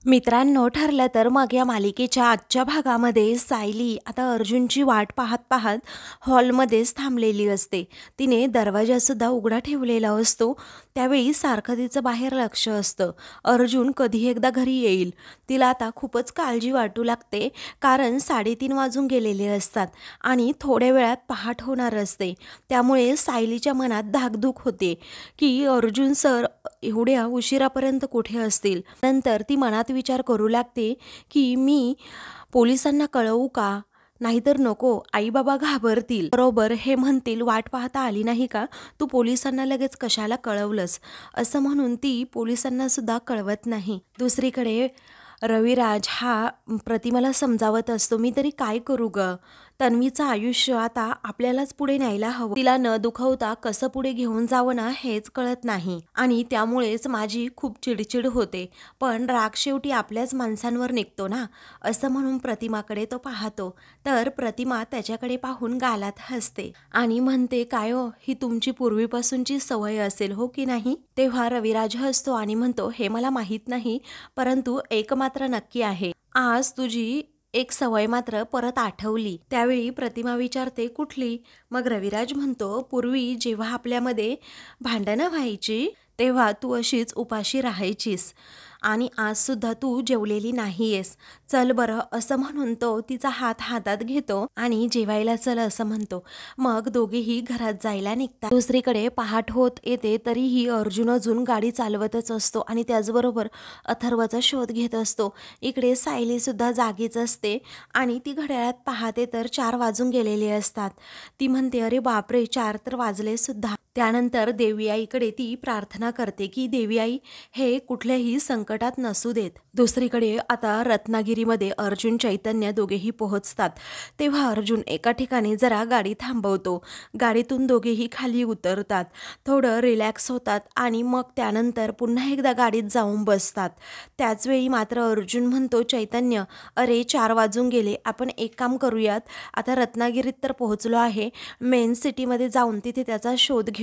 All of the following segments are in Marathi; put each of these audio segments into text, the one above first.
मित्रांनो, ठरलं तर मग या मालिकेच्या आजच्या भागामध्ये सायली आता अर्जुनची वाट पाहत पाहत हॉलमध्येच थांबलेली असते. तिने दरवाजासुद्धा उघडा ठेवलेला असतो. त्यावेळी सारखं तिचं बाहेर लक्ष असतं. अर्जुन कधी एकदा घरी येईल. तिला आता खूपच काळजी वाटू लागते, कारण 3:30 वाजून गेलेले असतात आणि थोड्या वेळात पहाट होणार असते. त्यामुळे सायलीच्या मनात धाकधूक होते की अर्जुन सर एवढ्या उशिरापर्यंत कुठे असतील. नंतर ती मनात विचार करू लागते की मी पोलिसांना कळवू का? नाहीतर नको, आई बाबा घाबरतील. बरोबर हे म्हणतील, वाट पाहता आली नाही का? तू पोलिसांना लगेच कशाला कळवलंस? असं म्हणून ती पोलिसांना सुद्धा कळवत नाही. दुसरीकडे रविराज हा प्रतिमाला समजावत असतो, मी तरी काय करू ग? तन्वीचं आयुष्य आता आपल्यालाच पुढे न्यायला हवं. तिला न दुखवता कसं पुढे घेऊन जावं ना हेच कळत नाही आणि त्यामुळेच माझी खूप चिडचिड होते. पण राग शेवटी आपल्याच माणसांवर निघतो ना, असं म्हणून प्रतिमाकडे तो पाहतो. तर प्रतिमा त्याच्याकडे पाहून गालात हसते आणि म्हणते, काय हो, ही तुमची पूर्वीपासूनची सवय असेल हो की नाही? तेव्हा रविराज हसतो आणि म्हणतो, हे मला माहीत नाही, परंतु एक मात्र नक्की आहे, आज तुझी एक सवय मात्र परत आठवली. त्यावेळी प्रतिमा विचारते, कुठली? मग रविराज म्हणतो, पूर्वी जेव्हा आपल्यामध्ये भांडणं व्हायची तेव्हा तू अशीच उपाशी राहायचीस आणि आज सुद्धा तू जेवलेली नाहीयेस. चल बरं, असं म्हणून तो तिचा हात हातात घेतो आणि जेवायला चल असं म्हणतो. मग दोघेही घरात जायला निघतात. दुसरीकडे पहाट होत येते तरीही अर्जुन अजून गाडी चालवतच असतो आणि त्याचबरोबर अथर्वचा शोध घेत असतो. इकडे सायली सुद्धा जागीच असते आणि ती घड्याळात पाहते तर 4 वाजून गेलेले असतात. ती म्हणते, अरे बापरे, 4 तर वाजले सुद्धा. त्यानंतर देवी आईकडे ती प्रार्थना करते की देवी आई हे कुठल्याही संकटात नसू देत. दुसरीकडे आता रत्नागिरीमध्ये अर्जुन चैतन्य दोघेही पोहोचतात. तेव्हा अर्जुन एका ठिकाणी जरा गाडी थांबवतो. गाडीतून दोघेही खाली उतरतात, थोडं रिलॅक्स होतात आणि मग त्यानंतर पुन्हा एकदा गाडीत जाऊन बसतात. त्याचवेळी मात्र अर्जुन म्हणतो, चैतन्य, अरे 4 वाजून गेले, आपण एक काम करूयात, आता रत्नागिरीत तर पोहोचलो आहे, मेन सिटीमध्ये जाऊन तिथे त्याचा शोध घेऊ.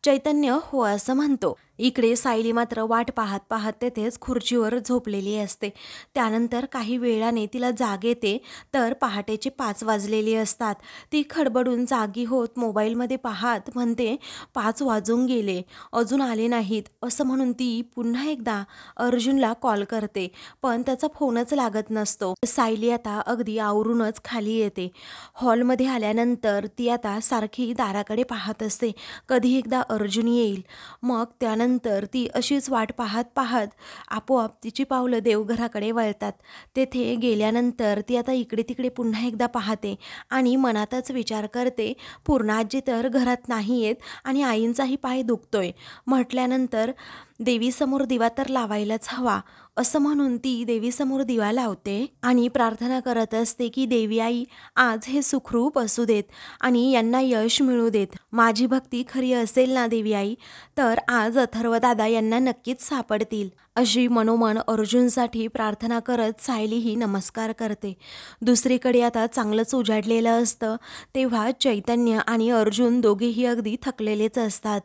चैतन्य हो असं म्हणतो. इकडे सायली मात्र वाट पाहत पाहत तेथेच खुर्चीवर झोपलेली असते. त्यानंतर काही वेळाने तिला जाग येते तर पहाटेचे 5 वाजलेले असतात. ती खडबडून जागी होत मोबाईलमध्ये पाहत म्हणते, 5 वाजून गेले, अजून आले नाहीत. असं म्हणून ती पुन्हा एकदा अर्जुनला कॉल करते, पण त्याचा फोनच लागत नसतो. सायली आता अगदी आवरूनच खाली येते. हॉलमध्ये आल्यानंतर ती आता सारखी दाराकडे पाहत असते, कधी एकदा अर्जुन येईल. मग त्यानंतर ती अशीच वाट पाहत पाहत आपोआप तिची पावलं देवघराकडे वळतात. तेथे गेल्यानंतर ती आता इकडे तिकडे पुन्हा एकदा पाहते आणि मनातच विचार करते, पूर्णाजी तर घरात नाही आहेत आणि आईंचाही पाय दुखतोय म्हटल्यानंतर देवीसमोर दिवा तर लावायलाच हवा. असं म्हणून ती देवीसमोर दिवा लावते आणि प्रार्थना करत असते की देवी आई आज हे सुखरूप असू देत आणि यांना यश मिळू देत. माझी भक्ती खरी असेल ना देवी आई, तर आज अथर्वदादा यांना नक्कीच सापडतील. अशी मनोमन अर्जुनसाठी प्रार्थना करत सायलीही नमस्कार करते. दुसरीकडे आता चांगलंच उजाडलेलं असतं. तेव्हा चैतन्य आणि अर्जुन दोघेही अगदी थकलेलेच असतात.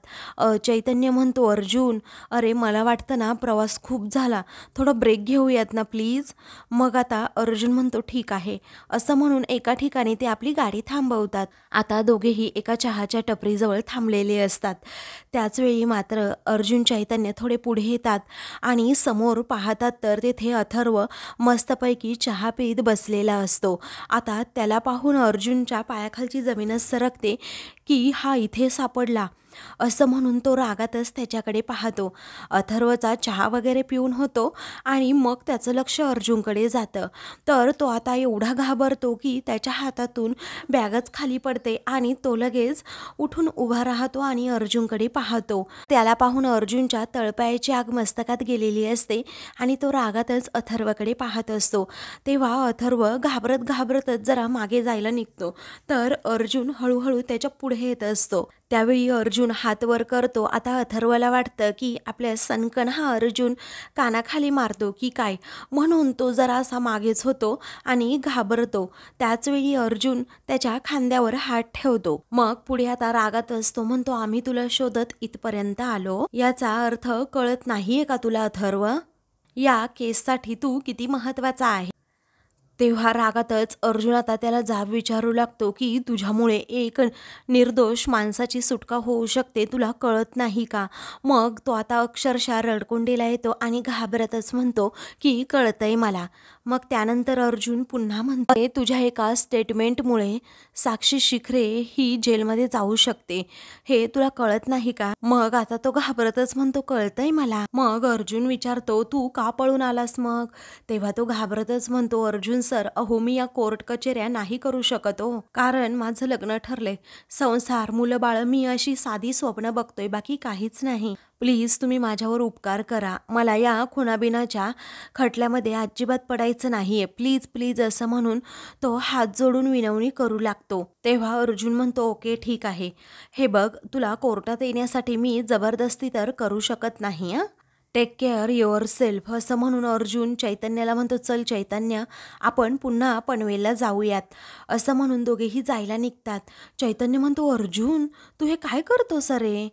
चैतन्य म्हणतो, अर्जुन, अरे मला वाटतं ना प्रवास खूप झाला, थोडं ब्रेक घेऊयात ना प्लीज. मग आता अर्जुन म्हणतो, ठीक आहे. असं म्हणून एका ठिकाणी ते आपली गाडी थांबवतात. आता दोघेही एका चहाच्या टपरीजवळ थांबलेले असतात. त्याचवेळी मात्र अर्जुन चैतन्य थोडे पुढे येतात आणि समोर पाहतात तर तेथे अथर्व मस्तपैकी चहा पीत बसलेला असतो. आता त्याला पाहून अर्जुनच्या पायाखालची जमीनच सरकते की हा इथे सापडला. असं म्हणून तो रागातच त्याच्याकडे पाहतो. अथर्वचा चहा वगैरे पिऊन होतो आणि मग त्याचं लक्ष अर्जुनकडे जातं. तर तो आता एवढा घाबरतो की त्याच्या हातातून बॅगच खाली पडते आणि तो लगेच उठून उभा राहतो आणि अर्जुनकडे पाहतो. त्याला पाहून अर्जुनच्या तळपायाची आग मस्तकात गेलेली असते आणि तो रागातच अथर्वकडे पाहत असतो. तेव्हा अथर्व घाबरत घाबरतच जरा मागे जायला निघतो तर अर्जुन हळूहळू त्याच्या पुढे येत असतो. त्यावेळी अर्जुन हात वर करतो. आता अथर्वला वाटतं की आपल्या सनकन हा अर्जुन कानाखाली मारतो की काय, म्हणून तो जरासा मागेच होतो आणि घाबरतो. त्याचवेळी अर्जुन त्याच्या खांद्यावर हात ठेवतो. मग पुढे आता रागात असतो, म्हणतो, आम्ही तुला शोधत इथपर्यंत आलो, याचा अर्थ कळत नाहीये का तुला अथर्व? या केससाठी तू किती महत्त्वाचा आहे. तेव्हा रागातच अर्जुन आता त्याला जाब विचारू लागतो की तुझ्यामुळे एक निर्दोष माणसाची सुटका होऊ शकते, तुला कळत नाही का? मग तो आता अक्षरशः रडकुंडीला येतो आणि घाबरतच म्हणतो की कळतंय मला. मग त्यानंतर अर्जुन पुन्हा म्हणते तुझ्या एका स्टेटमेंटमुळे साक्षी शिखरे ही जेलमध्ये जाऊ शकते, हे तुला कळत नाही का? मग आता तो घाबरतच म्हणतो कळतंय मला. मग अर्जुन विचारतो तू का पळून आलास मग? तेव्हा तो घाबरतच म्हणतो अर्जुन सर, अहो मी या कोर्ट कचेऱ्या नाही करू शकत हो, कारण माझं लग्न ठरले, संसार मुलं बाळ, मी अशी साधी स्वप्न बघतोय, बाकी काहीच नाही. प्लीज तुम्ही माझ्यावर उपकार करा, मला या खुणाबिनाच्या खटल्यामध्ये अजिबात पडायचं नाहीये, प्लीज प्लीज असं म्हणून तो हात जोडून विनवणी करू लागतो. तेव्हा अर्जुन म्हणतो ओके ठीक आहे, हे बघ तुला कोर्टात येण्यासाठी मी जबरदस्ती तर करू शकत नाही हं, टेक केअर युअर सेल्फ असं म्हणून अर्जुन चैतन्याला म्हणतो चल चैतन्य आपण पुन्हा पनवेलला जाऊयात असं म्हणून दोघेही जायला निघतात. चैतन्य म्हणतो अर्जुन तू हे काय करतोस रे?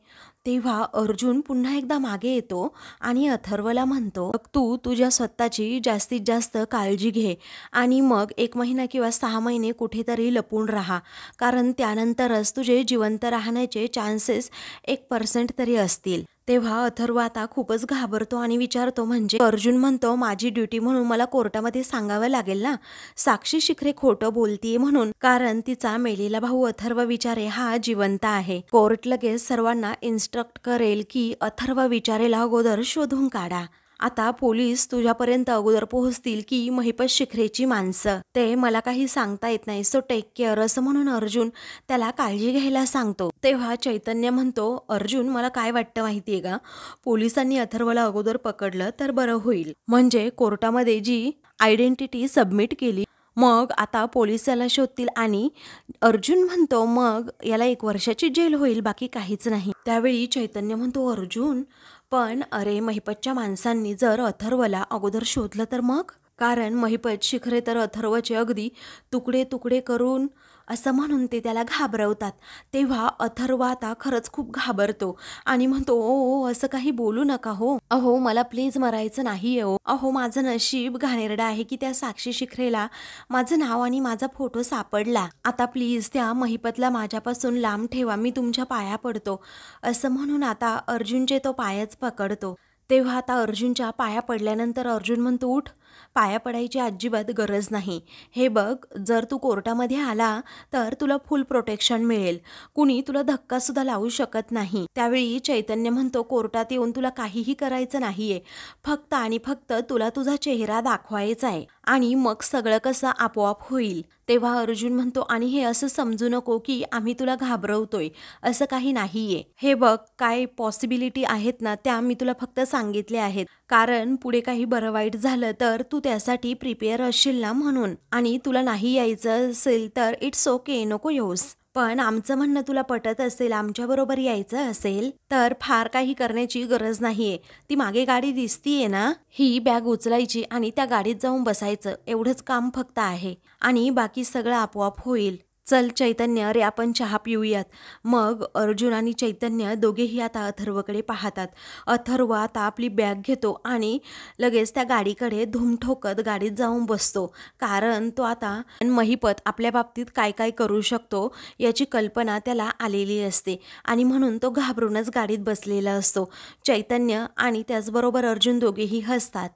तेव्हा अर्जुन पुन्हा एकदा मागे येतो आणि अथर्वला म्हणतो तू तुझ्या स्वतःची जास्तीत जास्त काळजी घे आणि मग 1 महिना किंवा 6 महिने कुठेतरी लपून राहा, कारण त्यानंतरच तुझे जिवंत राहण्याचे चान्सेस 1% तरी असतील. तेव्हा अथर्व आता खूपच घाबरतो आणि विचारतो म्हणजे? अर्जुन म्हणतो माझी ड्युटी म्हणून मला कोर्टामध्ये सांगावं लागेल ना साक्षी शिखरे खोटं बोलतीये म्हणून, कारण तिचा मेलेला भाऊ अथर्व विचारे हा जिवंत आहे. कोर्ट लगेच सर्वांना इन्स्ट्रक्ट करेल की अथर्व विचारेला अगोदर शोधून काढा. आता पोलीस तुझ्यापर्यंत अगोदर पोहोचतील की महिपत शिखरेची माणसं, ते मला काही सांगता येत नाही, सो टेक केअर असं म्हणून अर्जुन त्याला काळजी घ्यायला सांगतो. तेव्हा चैतन्य म्हणतो अर्जुन मला काय वाटतं माहितीये का, पोलिसांनी अथर्वला अगोदर पकडलं तर बरं होईल, म्हणजे कोर्टामध्ये जी आयडेंटिटी सबमिट केली मग आता पोलीस याला शोधतील आणि अर्जुन म्हणतो मग याला 1 वर्षाची जेल होईल, बाकी काहीच नाही. त्यावेळी चैतन्य म्हणतो अर्जुन पण अरे महिपतच्या माणसांनी जर अथर्वला अगोदर शोधलं तर मग, कारण महिपत शिखरे तर अथर्वचे अगदी तुकडे तुकडे करून असं म्हणून ते त्याला घाबरवतात. तेव्हा अथर्व आता खरंच खूप घाबरतो आणि म्हणतो ओ असं काही बोलू नका हो, अहो मला प्लीज मरायचं नाहीये हो, अहो माझं नशीब घाणेरडं आहे की त्या साक्षी शिखरेला माझं नाव आणि माझा फोटो सापडला, आता प्लीज त्या महिपतला माझ्यापासून लांब ठेवा, मी तुमच्या पाया पडतो असं म्हणून आता अर्जुनचे तो पायच पकडतो. तेव्हा आता अर्जुनच्या पाया पडल्यानंतर अर्जुन म्हणतो उठ, पाया पडायची अजिबात गरज नाही, हे बघ जर तू कोर्टामध्ये आला तर तुला फुल प्रोटेक्शन मिळेल, कुणी तुला धक्का सुद्धा लावू शकत नाही. त्यावेळी चैतन्य म्हणतो कोर्टात येऊन तुला काहीही करायचं नाहीये, फक्त आणि फक्त तुला तुझा चेहरा दाखवायचा आहे आणि मग सगळं कसं आपोआप होईल. तेव्हा अर्जुन म्हणतो आणि हे असं समजू नको की आम्ही तुला घाबरवतोय, असं काही नाहीये, हे बघ काय पॉसिबिलिटी आहेत ना त्या मी तुला फक्त सांगितले आहेत, कारण पुढे काही बरं वाईट झालं तर तू त्यासाठी प्रिपेअर असशील ना म्हणून, आणि तुला नाही यायचं असेल तर इट्स ओके नको येऊस, पण आमचं म्हणणं तुला पटत असेल, आमच्याबरोबर यायचं असेल तर फार काही करण्याची गरज नाहीये, ती मागे गाडी दिसतीये ना, ही बॅग उचलायची आणि त्या गाडीत जाऊन बसायचं, एवढंच काम फक्त आहे आणि बाकी सगळं आपोआप होईल. चल चैतन्य अरे आपण चहा पिऊयात. मग अर्जुन आणि चैतन्य दोघेही आता अथर्वकडे पाहतात. अथर्व आता आपली बॅग घेतो आणि लगेच त्या गाडीकडे धूम ठोकत गाडीत जाऊन बसतो, कारण तो आता महिपत आपल्या बाबतीत काय काय करू शकतो याची कल्पना त्याला आलेली असते आणि म्हणून तो घाबरूनच गाडीत बसलेला असतो. चैतन्य आणि त्याचबरोबर अर्जुन दोघेही हसतात.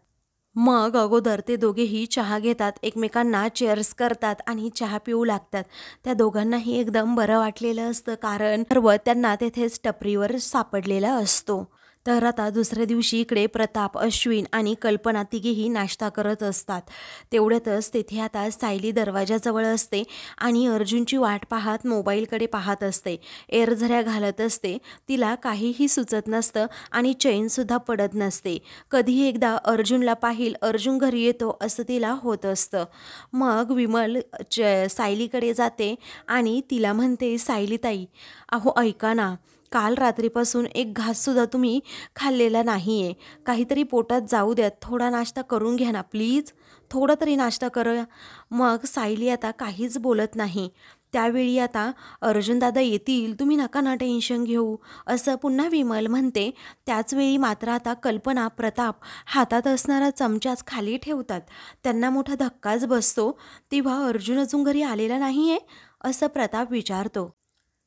मग अगोदर ते दोघेही चहा घेतात, एकमेकांना चेअर्स करतात आणि चहा पिऊ लागतात. त्या दोघांनाही एकदम बरं वाटलेलं असतं, कारण सर्व त्यांना तेथेच टपरीवर सापडलेला असतो. तर आता दुसऱ्या दिवशी इकडे प्रताप, अश्विन आणि कल्पना तिघेही नाश्ता करत असतात. तेवढ्यातच तेथे आता सायली दरवाजाजवळ असते आणि अर्जुनची वाट पाहत मोबाईलकडे पाहत असते, एरझऱ्या घालत असते, तिला काहीही सुचत नसतं आणि चैनसुद्धा पडत नसते. कधीही एकदा अर्जुनला पाहिल, अर्जुन घरी येतो असं तिला होत असतं. मग विमल सायलीकडे जाते आणि तिला म्हणते सायलीताई अहो ऐका ना, काल रात्रीपासून एक घाससुद्धा तुम्ही खाल्लेला नाही आहे, काहीतरी पोटात जाऊ द्या, थोडा नाश्ता करून घ्या ना प्लीज, थोडा तरी नाश्ता करूया. मग सायली आता काहीच बोलत नाही. त्यावेळी आता अर्जुन दादा येतील, तुम्ही नका ना टेन्शन घेऊ, असं पुन्हा विमल म्हणते. त्याचवेळी मात्र आता कल्पना प्रताप हातात असणारा चमचाच खाली ठेवतात. त्यांना मोठा धक्काच बसतो. तेव्हा अर्जुन अजून घरी आलेला नाही आहे असं प्रताप विचारतो.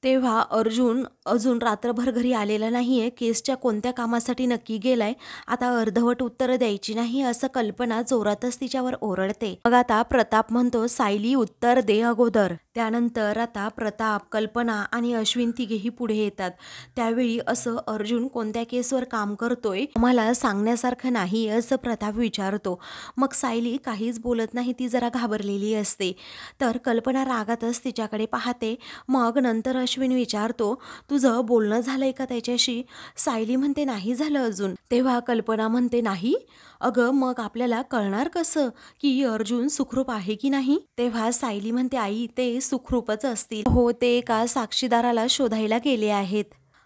तेव्हा अर्जुन अजून रात्रभर घरी आलेला नाही आहे, केसच्या कोणत्या कामासाठी नक्की गेलाय, आता अर्धवट उत्तरं द्यायची नाही असं कल्पना जोरातच तिच्यावर ओरडते. मग आता प्रताप म्हणतो, सायली उत्तर दे अगोदर. त्यानंतर आता प्रताप, कल्पना आणि अश्विन तिघेही पुढे येतात. त्यावेळी असं अर्जुन कोणत्या केसवर काम करतोय मला सांगण्यासारखं नाही असं प्रताप विचारतो. मग सायली काहीच बोलत नाही, ती जरा घाबरलेली असते. तर कल्पना रागातच तिच्याकडे पाहते. मग नंतर अश्विन विचारतो, तुझं बोलणं झालंय का त्याच्याशी? सायली म्हणते, नाही झालं अजून. तेव्हा कल्पना म्हणते, नाही? अगं मग आपल्याला कळणार कसं की अर्जुन सुखरूप आहे की नाही? तेव्हा सायली म्हणते, आई ते सुखरूपच असतील. हो, ते एका साक्षीदाराला शोधायला गेले आहेत.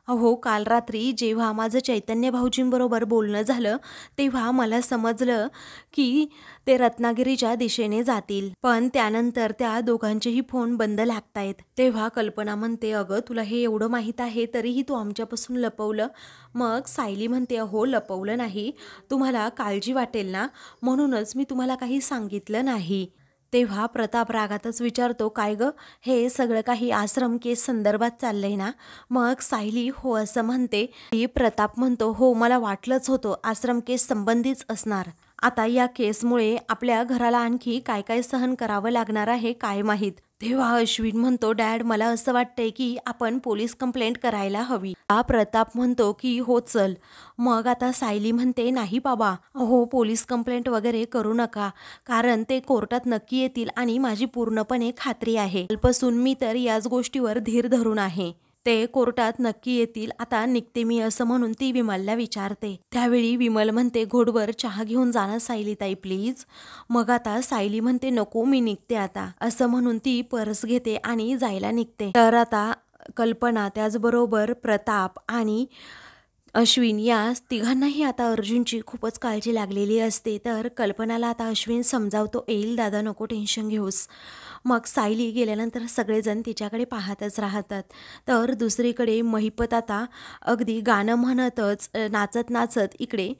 अहो काल रात्री जेव्हा माझं चैतन्य भाऊजींबरोबर बोलणं झालं तेव्हा मला समजलं की ते रत्नागिरीच्या दिशेने जातील, पण त्यानंतर त्या दोघांचेही फोन बंद लागतायत. तेव्हा कल्पना म्हणते, अगं तुला हे एवढं माहीत आहे तरीही तू आमच्यापासून लपवलं. मग सायली म्हणते, हो लपवलं नाही, तुम्हाला काळजी वाटेल ना म्हणूनच मी तुम्हाला काही सांगितलं नाही. तेव्हा प्रताप रागातच विचारतो, काय गं हे सगळं काही आश्रम केस संदर्भात चाललंय ना? मग सायली हो असं म्हणते. प्रताप म्हणतो, हो मला वाटलंच होतं आश्रम केस संबंधीच असणार. आता या केसमुळे आपल्या घराला आणखी काय काय सहन करावं लागणार आहे काय माहीत. तेव्हा अश्विन म्हणतो, डॅड मला असं वाटतंय की आपण पोलीस कंप्लेंट करायला हवी. हा प्रताप म्हणतो की हो चल. मग आता सायली म्हणते, नाही बाबा, हो पोलीस कंप्लेंट वगैरे करू नका, कारण ते कोर्टात नक्की येतील आणि माझी पूर्णपणे खात्री आहे. कालपासून मी तर याच गोष्टीवर धीर धरून आहे, ते कोर्टात नक्की येतील. आता निघते मी असं म्हणून ती विमलला विचारते. त्यावेळी विमल म्हणते, घोडवर चहा घेऊन जाणार सायलीताई प्लीज. मग आता सायली म्हणते, नको मी निघते आता असं म्हणून ती पर्स घेते आणि जायला निघते. तर आता कल्पना त्याचबरोबर प्रताप आणि अश्विन या तिघांनाही आता अर्जुनची खूपच काळजी लागलेली असते. तर कल्पनाला आता अश्विन समजावतो, येईल दादा नको टेन्शन घेऊस. मग सायली गेल्यानंतर सगळेजण तिच्याकडे पाहतच राहतात. तर दुसरीकडे महिपत आता अगदी गाणं म्हणतच नाचत नाचत इकडे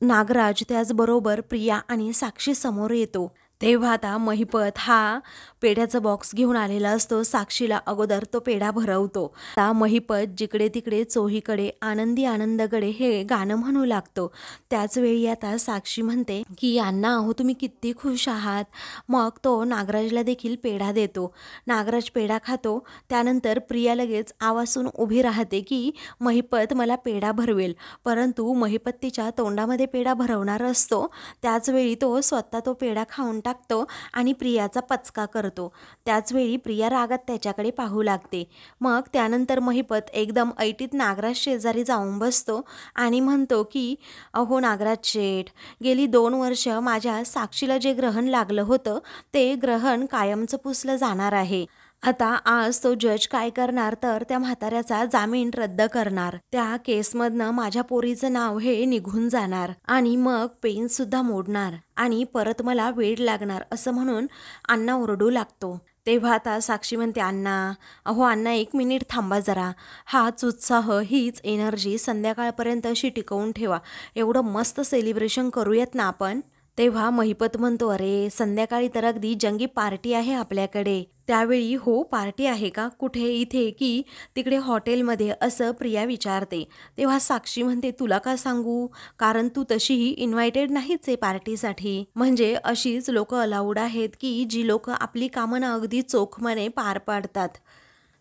नागराज त्याचबरोबर प्रिया आणि साक्षी समोर येतो. तेव्हा आता महिपत हा पेढ्याचा बॉक्स घेऊन आलेला असतो. साक्षीला अगोदर तो पेढा भरवतो. आता महिपत जिकडे तिकडे चोहीकडे आनंदी आनंदकडे हे गाणं म्हणू लागतो. त्याच वेळी आता साक्षी म्हणते की अण्णा अहो तुम्ही किती खुश आहात. मग तो नागराजला देखील पेढा देतो. नागराज पेढा खातो. त्यानंतर प्रिया लगेच आवासून उभी राहते की महिपत मला पेढा भरवेल, परंतु महिपत तिच्या तोंडामध्ये पेढा भरवणार असतो. त्याचवेळी तो स्वतः तो पेढा खाऊन टाकतो आणि प्रियाचा पचका करतो. त्याचवेळी प्रिया रागात त्याच्याकडे पाहू लागते. मग त्यानंतर महिपत एकदम ऐटीत नागराज शेजारी जाऊन बसतो आणि म्हणतो की अहो नागराज शेठ, गेली 2 वर्ष माझ्या साक्षीला जे ग्रहण लागलं होतं ते ग्रहण कायमचं पुसलं जाणार आहे. आता आज तो जज काय करणार तर त्या म्हाताऱ्याचा जामीन रद्द करणार. त्या केसमधनं माझ्या पोरीचं नाव हे निघून जाणार आणि मग पेन सुद्धा मोडणार आणि परत मला वेळ लागणार असं म्हणून अण्णा ओरडू लागतो. तेव्हा आता साक्षी म्हणते, अण्णा अहो अण्णा 1 मिनिट थांबा जरा, हाच उत्साह हीच एनर्जी संध्याकाळपर्यंत अशी टिकवून ठेवा, एवढं मस्त सेलिब्रेशन करूयात ना आपण. तेव्हा महिपत म्हणतो, अरे संध्याकाळी तर अगदी जंगी पार्टी आहे आपल्याकडे. त्यावेळी हो पार्टी आहे का, कुठे, इथे की तिकडे हॉटेलमध्ये असं प्रिया विचारते. तेव्हा साक्षी म्हणते, तुला का सांगू, कारण तू तशीही इन्व्हायटेड नाहीच आहे पार्टीसाठी. म्हणजे अशीच लोक अलाउड आहेत की जी लोक आपली कामं अगदी चोखपणे पार पाडतात.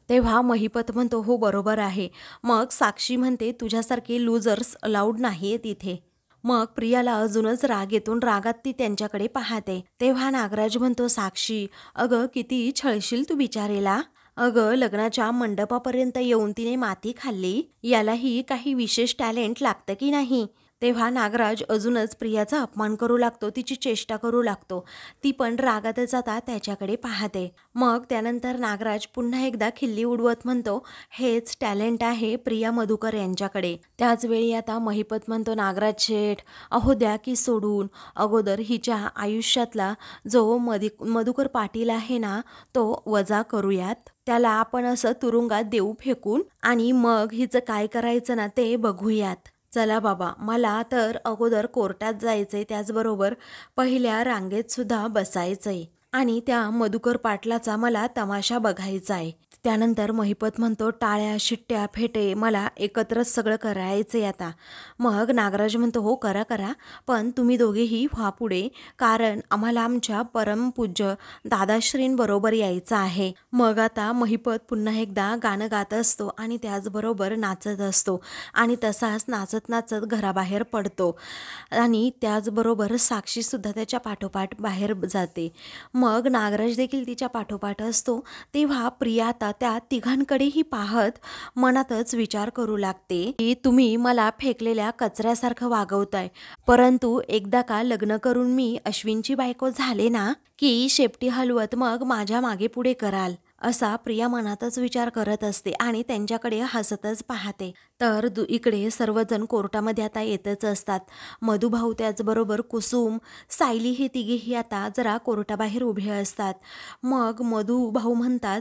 तेव्हा महिपत म्हणतो, हो बरोबर आहे. मग साक्षी म्हणते, तुझ्यासारखे लूजर्स अलाउड नाही आहेत इथे. मग प्रियाला अजूनच राग येतून रागात ती त्यांच्याकडे पाहते. तेव्हा नागराज म्हणतो, साक्षी अगं किती छळशील तू बिचारेला. अगं लग्नाच्या मंडपापर्यंत येऊन तिने माती खाल्ली, यालाही काही विशेष टॅलेंट लागतं की नाही. तेव्हा नागराज अजूनच प्रियाचा अपमान करू लागतो, तिची चेष्टा करू लागतो. ती पण रागातच आता त्याच्याकडे पाहते. मग त्यानंतर नागराज पुन्हा एकदा खिल्ली उडवत म्हणतो, हेच टॅलेंट आहे प्रिया मधुकर यांच्याकडे. त्याच वेळी आता महिपत म्हणतो, नागराज शेठ, अहो द्या की सोडून. अगोदर हिच्या आयुष्यातला जो मधुकर पाटील आहे ना, तो वजा करूयात. त्याला आपण असं तुरुंगात देऊ फेकून आणि मग हिचं काय करायचं ना ते बघूयात. चला बाबा, मला तर अगोदर कोर्टात जायचंय, त्याचबरोबर पहिल्या रांगेत सुद्धा बसायचंय आणि त्या मधुकर पाटलाचा मला तमाशा बघायचा आहे. त्यानंतर महिपत म्हणतो, टाळ्या शिट्ट्या फेटे मला एकत्रच सगळं करायचंय आता. मग नागराज म्हणतो, हो करा करा, पण तुम्ही दोघेही व्हा पुढे, कारण आम्हाला आमच्या परमपूज्य दादाश्रींबरोबर यायचं आहे. मग आता महिपत पुन्हा एकदा गाणं गात असतो आणि त्याचबरोबर नाचत असतो आणि तसाच नाचत नाचत घराबाहेर पडतो आणि त्याचबरोबर साक्षीसुद्धा त्याच्या पाठोपाठ बाहेर जाते. मग नागराज देखील तिच्या पाठोपाठ असतो. तेव्हा प्रिया आता त्या तिघांकडेही पाहत मनातच विचार करू लागते की तुम्ही मला फेकलेल्या कचऱ्यासारखं वागवताय, परंतु एकदा का लग्न करून मी अश्विनची बायको झाले ना की शेपटी हलवत मग माझ्या मागे पुढे कराल, असा प्रिया मनातच विचार करत असते आणि त्यांच्याकडे हसतच पाहते. तर इकडे सर्वजण कोर्टामध्ये आता येतच असतात. मधुभाऊ त्याचबरोबर कुसुम, सायली हे तिघेही आता जरा कोर्टाबाहेर उभे असतात. मग मधुभाऊ म्हणतात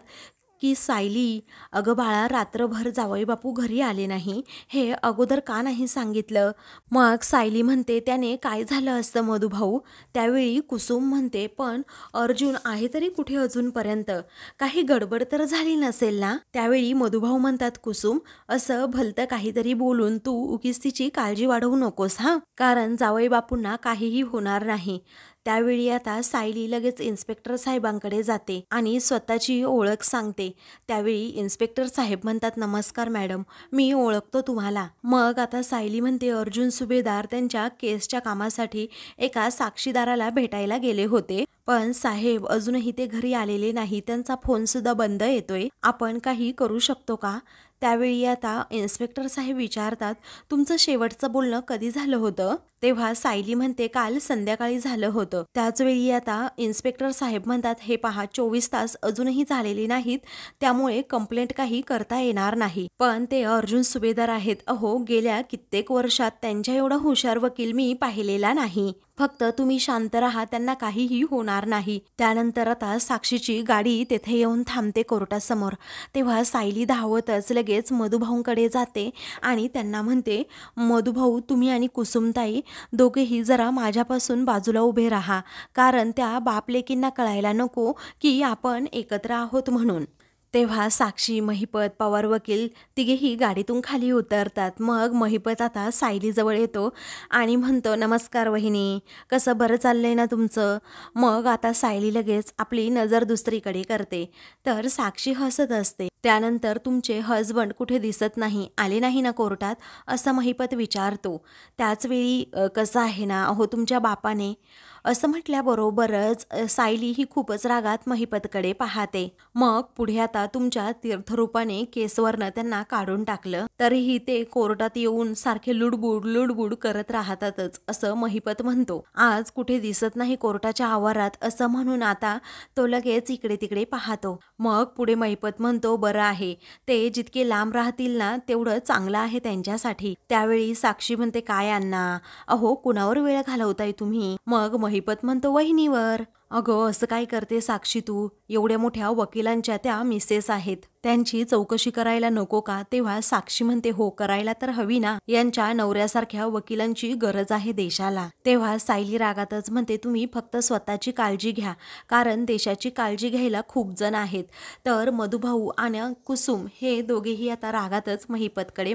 की सायली, अगं बाळा, रात्रभर जावई बापू घरी आले नाही, हे अगोदर का नाही सांगितलं? मग सायली म्हणते, त्याने काय झालं असतं मधुभाऊ? त्यावेळी कुसुम म्हणते, पण अर्जुन आहे तरी कुठे अजूनपर्यंत? काही गडबड तर झाली नसेल ना? त्यावेळी मधुभाऊ म्हणतात, कुसुम, असं भलतं काहीतरी बोलून तू उगीच तिची काळजी वाढवू नकोस हा, कारण जावई बापूंना काहीही होणार नाही. त्यावेळी आता सायली लगेच इन्स्पेक्टर साहेबांकडे जाते आणि स्वतःची ओळख सांगते. त्यावेळी इन्स्पेक्टर साहेब म्हणतात, नमस्कार मॅडम, मी ओळखतो तुम्हाला. मग आता सायली म्हणते, अर्जुन सुभेदार त्यांच्या केसच्या कामासाठी एका साक्षीदाराला भेटायला गेले होते, पण साहेब अजूनही ते घरी आलेले नाही, त्यांचा फोन सुद्धा बंद येतोय, आपण काही करू शकतो का? त्यावेळी आता इन्स्पेक्टर साहेब विचारतात, तुमचं शेवटचं बोलणं कधी झालं होतं? तेव्हा सायली म्हणते, काल संध्याकाळी झालं होतं. त्याचवेळी आता इन्स्पेक्टर साहेब म्हणतात, हे पहा, 24 तास अजूनही झालेले नाहीत, त्यामुळे कंप्लेंट काही करता येणार नाही. पण ते अर्जुन सुभेदार आहेत, अहो गेल्या कित्येक वर्षात त्यांच्या एवढा हुशार वकील मी पाहिलेला नाही. फक्त तुम्ही शांत राहा, त्यांना काहीही होणार नाही. त्यानंतर आता साक्षीची गाडी तेथे येऊन थांबते कोर्टासमोर. तेव्हा सायली धावतच लगेच मधुभाऊंकडे जाते आणि त्यांना म्हणते, मधुभाऊ, तुम्ही आणि कुसुमताई दोघेही जरा माझ्यापासून बाजूला उभे राहा, कारण त्या बापलेकींना कळायला नको की आपण एकत्र आहोत म्हणून. तेव्हा साक्षी, महिपत, पवार वकील तिघेही गाडीतून खाली उतरतात. मग महिपत आता सायलीजवळ येतो आणि म्हणतो, नमस्कार वहिनी, कसं बरं चाललंय ना तुमचं? मग आता सायली लगेच आपली नजर दुसरीकडे करते, तर साक्षी हसत असते. त्यानंतर तुमचे हजबंड कुठे दिसत नाही, आले नाही ना कोर्टात, असं महिपत विचारतो. त्याचवेळी कसं आहे ना, अहो तुमच्या बापाने, असं म्हटल्याबरोबरच सायली ही खूपच रागात महिपतकडे पाहते. मग पुढे आता तुमच्या तीर्थरूपाने केसवरनं त्यांना काढून टाकलं, तरीही ते कोर्टात येऊन सारखे लुडबुड लुडबुड करत राहतातच, असं महिपत म्हणतो. आज कुठे दिसत नाही कोर्टाच्या आवारात, असं म्हणून आता तो लगेच इकडे तिकडे पाहतो. मग पुढे महिपत म्हणतो, बरं आहे, ते जितके लांब राहतील ना तेवढं चांगलं आहे त्यांच्यासाठी. त्यावेळी साक्षी म्हणते, काय अण्णा, अहो कुणावर वेळ घालवताय तुम्ही? मग महिपत म्हणतो, वहिनीवर. अगं असं काय करते साक्षी तू? एवढ्या मोठ्या वकिलांच्या त्या मिसेस आहेत, त्यांची चौकशी करायला नको का? तेव्हा साक्षी म्हणते, हो करायला तर हवी ना, यांच्या नवऱ्यासारख्या वकिलांची गरज आहे देशाला. तेव्हा सायली रागातच म्हणते, तुम्ही फक्त स्वतःची काळजी घ्या, कारण देशाची काळजी घ्यायला खूप जण आहेत. तर मधुभाऊ आणि कुसुम हे दोघेही आता रागातच महिपतकडे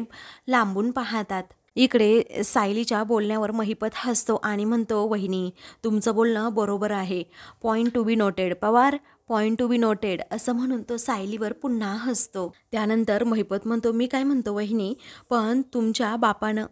लांबून पाहतात. इकडे सायलीच्या बोलण्यावर महिपत हसतो आणि म्हणतो, वहिनी तुमचं बोलणं बरोबर आहे, point to be noted. Pawar, point to be noted असं म्हणून तो सायलीवर पुन्हा हसतो. त्यानंतर महिपत म्हणतो, मी काय म्हणतो वहिनी, पण तुमच्या बापानं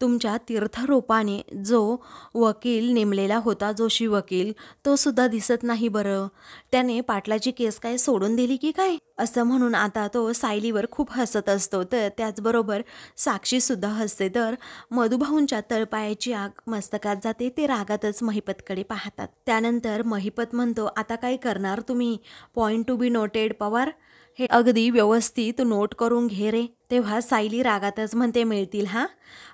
तुमच्या तीर्थरूपाने जो वकील नेमलेला होता, जोशी वकील, तो सुद्धा दिसत नाही बरं. त्याने पाटलाची केस काय सोडून दिली की काय, असं म्हणून आता तो सायलीवर खूप हसत असतो. तर त्याचबरोबर साक्षीसुद्धा हसते. तर मधुभाऊंच्या तळपायाची आग मस्तकात जाते. ते रागातच महिपतकडे पाहतात. त्यानंतर महिपत म्हणतो, आता काय करणार तुम्ही? Point to be noted Pawar, हे अगदी व्यवस्थित नोट करून घे रे. तेव्हा सायली रागातच म्हणते, मिळतील हा?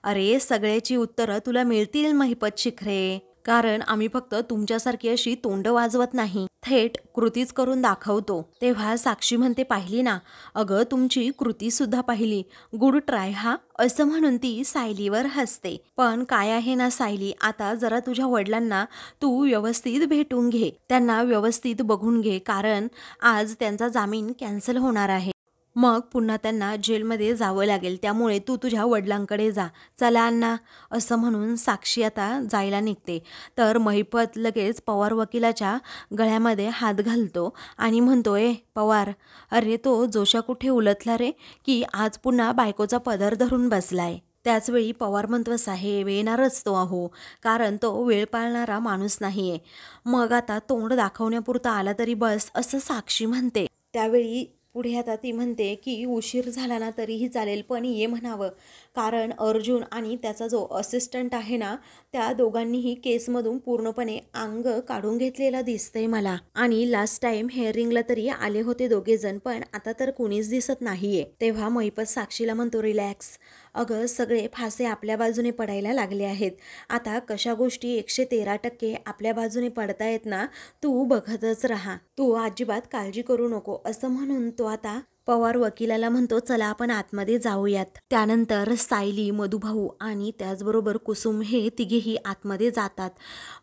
अरे सगळ्याची उत्तरं तुला मिळतील महिपत शिखरे, कारण आम्ही फक्त तुमच्यासारखी अशी तोंड वाजवत नाही, थेट कृतीच करून दाखवतो. तेव्हा साक्षी म्हणते, पाहिली ना, अगं तुमची कृती सुद्धा पाहिली, गुड ट्राय हा, असं म्हणून ती सायलीवर हसते. पण काय आहे ना सायली, आता जरा तुझ्या वडिलांना तू व्यवस्थित भेटून घे, त्यांना व्यवस्थित बघून घे, कारण आज त्यांचा जामीन कॅन्सल होणार आहे. मग पुन्हा त्यांना जेलमध्ये जावं लागेल, त्यामुळे तू तुझ्या वडिलांकडे जा. चला अण्णा, असं म्हणून साक्षी आता जायला निघते. तर महिपत लगेच पवार वकिलाच्या गळ्यामध्ये हात घालतो आणि म्हणतो, पवार, अरे तो जोशा कुठे उलटला रे, की आज पुन्हा बायकोचा पदर धरून बसलाय. त्याचवेळी पवार म्हणतो, साहेब येणारच तो अहो, कारण तो वेळ पाळणारा माणूस नाहीये. मग आता तोंड दाखवण्यापुरता आला तरी बस, असं साक्षी म्हणते. त्यावेळी पुढे आता ती म्हणते की उशीर झाला ना तरीही चालेल, पण ये म्हणावं, कारण अर्जुन आणि त्याचा जो असिस्टंट आहे ना, त्या दोघांनीही केसमधून पूर्णपणे अंग काढून घेतलेला दिसतंय मला. आणि लास्ट टाइम हेअरिंगला तरी आले होते दोघेजण, पण आता तर कोणीच दिसत नाहीये. तेव्हा महिपत साक्षीला म्हणतो, रिलॅक्स, अगं सगळे फासे आपल्या बाजूने पडायला लागले आहेत. आता कशा गोष्टी 113% आपल्या बाजूने पडतायत ना, तू बघतच राहा, तू अजिबात काळजी करू नको, असं म्हणून तो आता पवार वकिलाला म्हणतो, चला आपण आतमध्ये जाऊयात. त्यानंतर सायली, मधुभाऊ आणि त्याचबरोबर कुसुम हे तिघेही आतमध्ये जातात.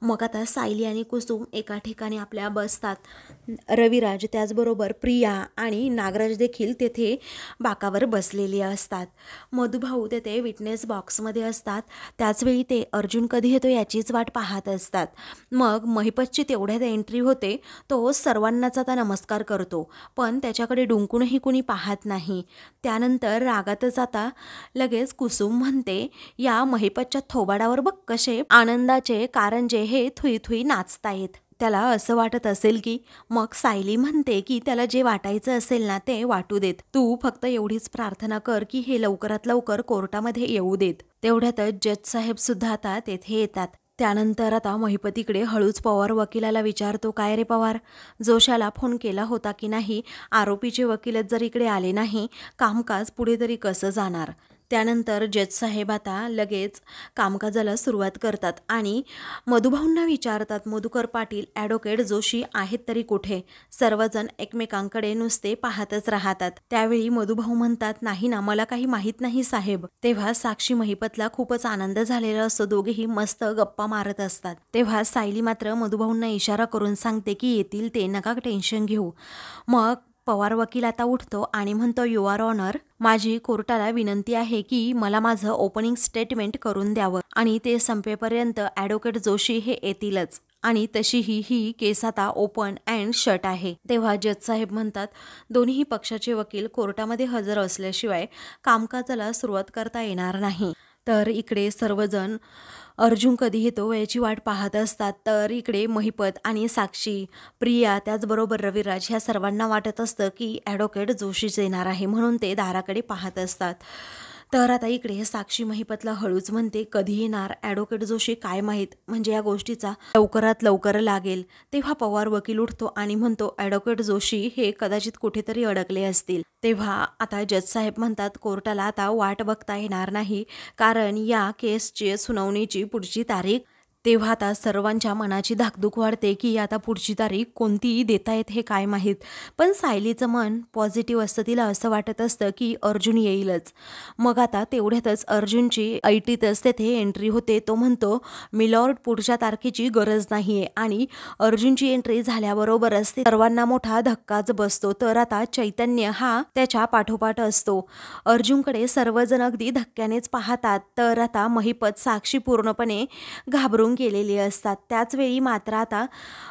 मग आता सायली आणि कुसुम एका ठिकाणी आपल्या बसतात. रविराज, त्याचबरोबर प्रिया आणि नागराज देखील तेथे बाकावर बसलेले असतात. मधुभाऊ तेथे विटनेस बॉक्समध्ये असतात. त्याचवेळी ते अर्जुन कधी येतो याचीच वाट पाहत असतात. मग महिपतची तेवढ्यात एंट्री होते. तो सर्वांनाच आता नमस्कार करतो, पण त्याच्याकडे डुंकूनही कुणी पाहत नाही. त्यानंतर रागातच आता लगेच कुसुम म्हणते, या महिपतच्या थोबाडावर बघ कसे आनंदाचे कारंजे हे थुई थुई नाचतायत. त्याला असं वाटत असेल की, मग सायली म्हणते की त्याला जे वाटायचं असेल ना ते वाटू देत, तू फक्त एवढीच प्रार्थना कर की हे लवकरात लवकर कोर्टामध्ये येऊ देत. तेवढ्यातच जज साहेब सुद्धा आता तेथे येतात. त्यानंतर आता महिपतीकडे हळूच पवार वकिलाला विचारतो, काय रे पवार, जोशाला फोन केला होता की नाही? आरोपीचे वकीलच जर इकडे आले नाही, कामकाज पुढे तरी कसं जाणार? त्यानंतर जज साहेब आता लगेच कामकाजाला सुरुवात करतात आणि मधुभाऊंना विचारतात, मधुकर पाटील, ॲडव्होकेट जोशी आहेत तरी कुठे? सर्वजण एकमेकांकडे नुसते पाहतच राहतात. त्यावेळी मधुभाऊ म्हणतात, नाही ना, मला काही माहीत नाही साहेब. तेव्हा साक्षी महिपतला खूपच आनंद झालेला असतो. दोघेही मस्त गप्पा मारत असतात. तेव्हा सायली मात्र मधुभाऊंना इशारा करून सांगते की येतील ते, नका टेन्शन घेऊ. मग पवार वकील आता उठतो आणि म्हणतो, युअर ऑनर, माझी कोर्टाला विनंती आहे की मला माझं ओपनिंग स्टेटमेंट करून द्यावं आणि ते संपेपर्यंत ॲडव्होकेट जोशी हे येतीलच, आणि तशीही ही केस आता ओपन अँड शट आहे. तेव्हा जज साहेब म्हणतात, दोन्ही पक्षाचे वकील कोर्टामध्ये हजर असल्याशिवाय कामकाजाला सुरुवात करता येणार नाही. तर इकडे सर्वजण अर्जुन कधी येतो याची वाट पाहत असतात. तर इकडे महिपत आणि साक्षी, प्रिया, त्याचबरोबर रविराज ह्या सर्वांना वाटत असतं की ॲडव्होकेट जोशीच येणार आहे, म्हणून ते दाराकडे पाहत असतात. तर आता इकडे साक्षी महिपतला हळूच म्हणते, कधी येणार ॲडव्होकेट जोशी काय माहीत, म्हणजे या गोष्टीचा लवकरात लवकर लागेल. तेव्हा पवार वकील उठतो आणि म्हणतो, ॲडव्होकेट जोशी हे कदाचित कुठेतरी अडकले असतील. तेव्हा आता जज साहेब म्हणतात, कोर्टाला आता वाट बघता येणार नाही, कारण या केसची सुनावणीची पुढची तारीख. तेव्हा आता सर्वांच्या मनाची धाकधूक वाढते की आता पुढची तारीख कोणती देतायत हे काय माहीत. पण सायलीचं मन पॉझिटिव्ह असतं, तिला असं वाटत असतं की अर्जुन येईलच. मग आता तेवढ्यातच अर्जुनची ऐटीतच तेथे एंट्री होते. तो म्हणतो, मिलॉर्ड, पुढच्या तारखेची गरज नाहीये. आणि अर्जुनची एंट्री झाल्याबरोबरच सर्वांना मोठा धक्काच बसतो. तर आता चैतन्य हा त्याच्या पाठोपाठ असतो. अर्जुनकडे सर्वजण अगदी धक्क्यानेच पाहतात. तर आता महिपत, साक्षी पूर्णपणे घाबरून केलेली असतात। त्याचवेळी मात्र आता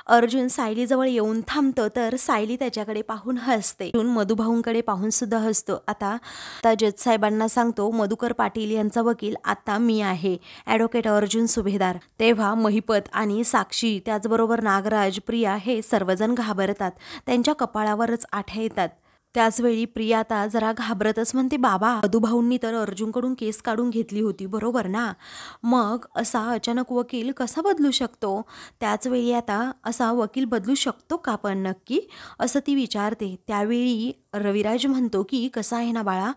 अर्जुन सायलीजवळ येऊन थांबतो, तर सायली त्याच्याकडे पाहून हसते। अर्जुन मधुभाऊंकडे पाहून सुद्धा हसतो। आता जज साहेबांना सांगतो, मधुकर पाटील यांचा वकील आता मी आहे, ॲडव्होकेट अर्जुन सुभेदार। तेव्हा महिपत आणि साक्षी त्याचबरोबर नागराज, प्रिया हे सर्वजण घाबरतात, त्यांच्या कपाळावरच आठ्या येतात। त्याचवेळी प्रिया आता जरा घाबरतच म्हणते, बाबा मधुभाऊंनी तर अर्जुनकडून केस काढून घेतली होती बरोबर ना, मग असा अचानक वकील कसा बदलू शकतो? त्याचवेळी आता असा वकील बदलू शकतो का पण नक्की, असं ती विचारते। त्यावेळी रविराज म्हणतो की कसं आहे ना बाळा,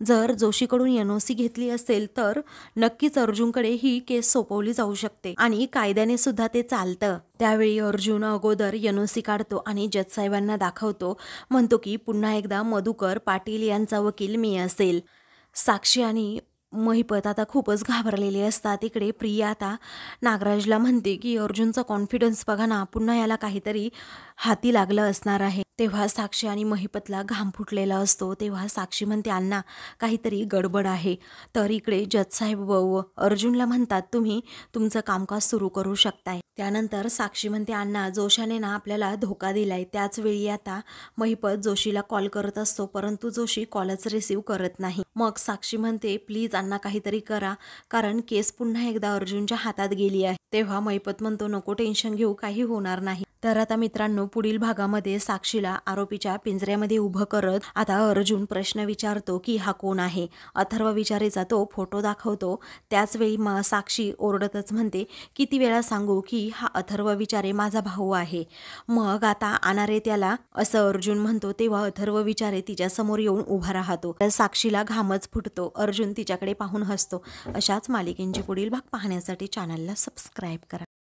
जर जोशीकडून NOC घेतली असेल तर नक्कीच अर्जुनकडे ही केस सोपवली जाऊ शकते आणि कायद्याने सुद्धा ते चालतं। त्यावेळी अर्जुन अगोदर NOC काढतो आणि जज साहेबांना दाखवतो, म्हणतो की पुन्हा एकदा मधुकर पाटील यांचा वकील मी असेल। साक्षी आणि महिपत आता खूपच घाबरलेले असतात। इकडे प्रिया आता नागराजला म्हणते की अर्जुनचा कॉन्फिडन्स बघा ना, पुन्हा याला काहीतरी हाती लागलं असणार आहे। तेव्हा साक्षी आणि महिपतला घाम फुटलेला असतो। तेव्हा साक्षी म्हणते, अण्णा काहीतरी गडबड आहे। तर इकडे जज साहेब अर्जुनला म्हणतात, तुम्ही तुमचं कामकाज सुरू करू शकताय। त्यानंतर साक्षी म्हणते, अण्णा जोशाने ना आपल्याला धोका दिलाय। त्याचवेळी आता महिपत जोशीला कॉल करत असतो, परंतु जोशी कॉलच रिसीव करत नाही। मग साक्षी म्हणते, प्लीज अण्णा काहीतरी करा, कारण केस पुन्हा एकदा अर्जुनच्या हातात गेली आहे। तेव्हा महिपत म्हणतो, नको टेन्शन घेऊ, काही होणार नाही। तर आता मित्रांनो, पुढील भागामध्ये साक्षीला आरोपीच्या पिंजऱ्यामध्ये उभं करत आता अर्जुन प्रश्न विचारतो की हा कोण आहे। अथर्व विचारेचा तो फोटो दाखवतो। त्याचवेळी साक्षी ओरडतच म्हणते, किती वेळा सांगू की हा अथर्व विचारे माझा भाऊ आहे, मग आता आणणारे त्याला, असं अर्जुन म्हणतो। तेव्हा अथर्व विचारे तिच्यासमोर येऊन उभा राहतो। साक्षीला घामच फुटतो। अर्जुन तिच्याकडे पाहून हसतो। अशाच मालिकेंचे पुढील भाग पाहण्यासाठी चॅनलला सबस्क्राईब करा।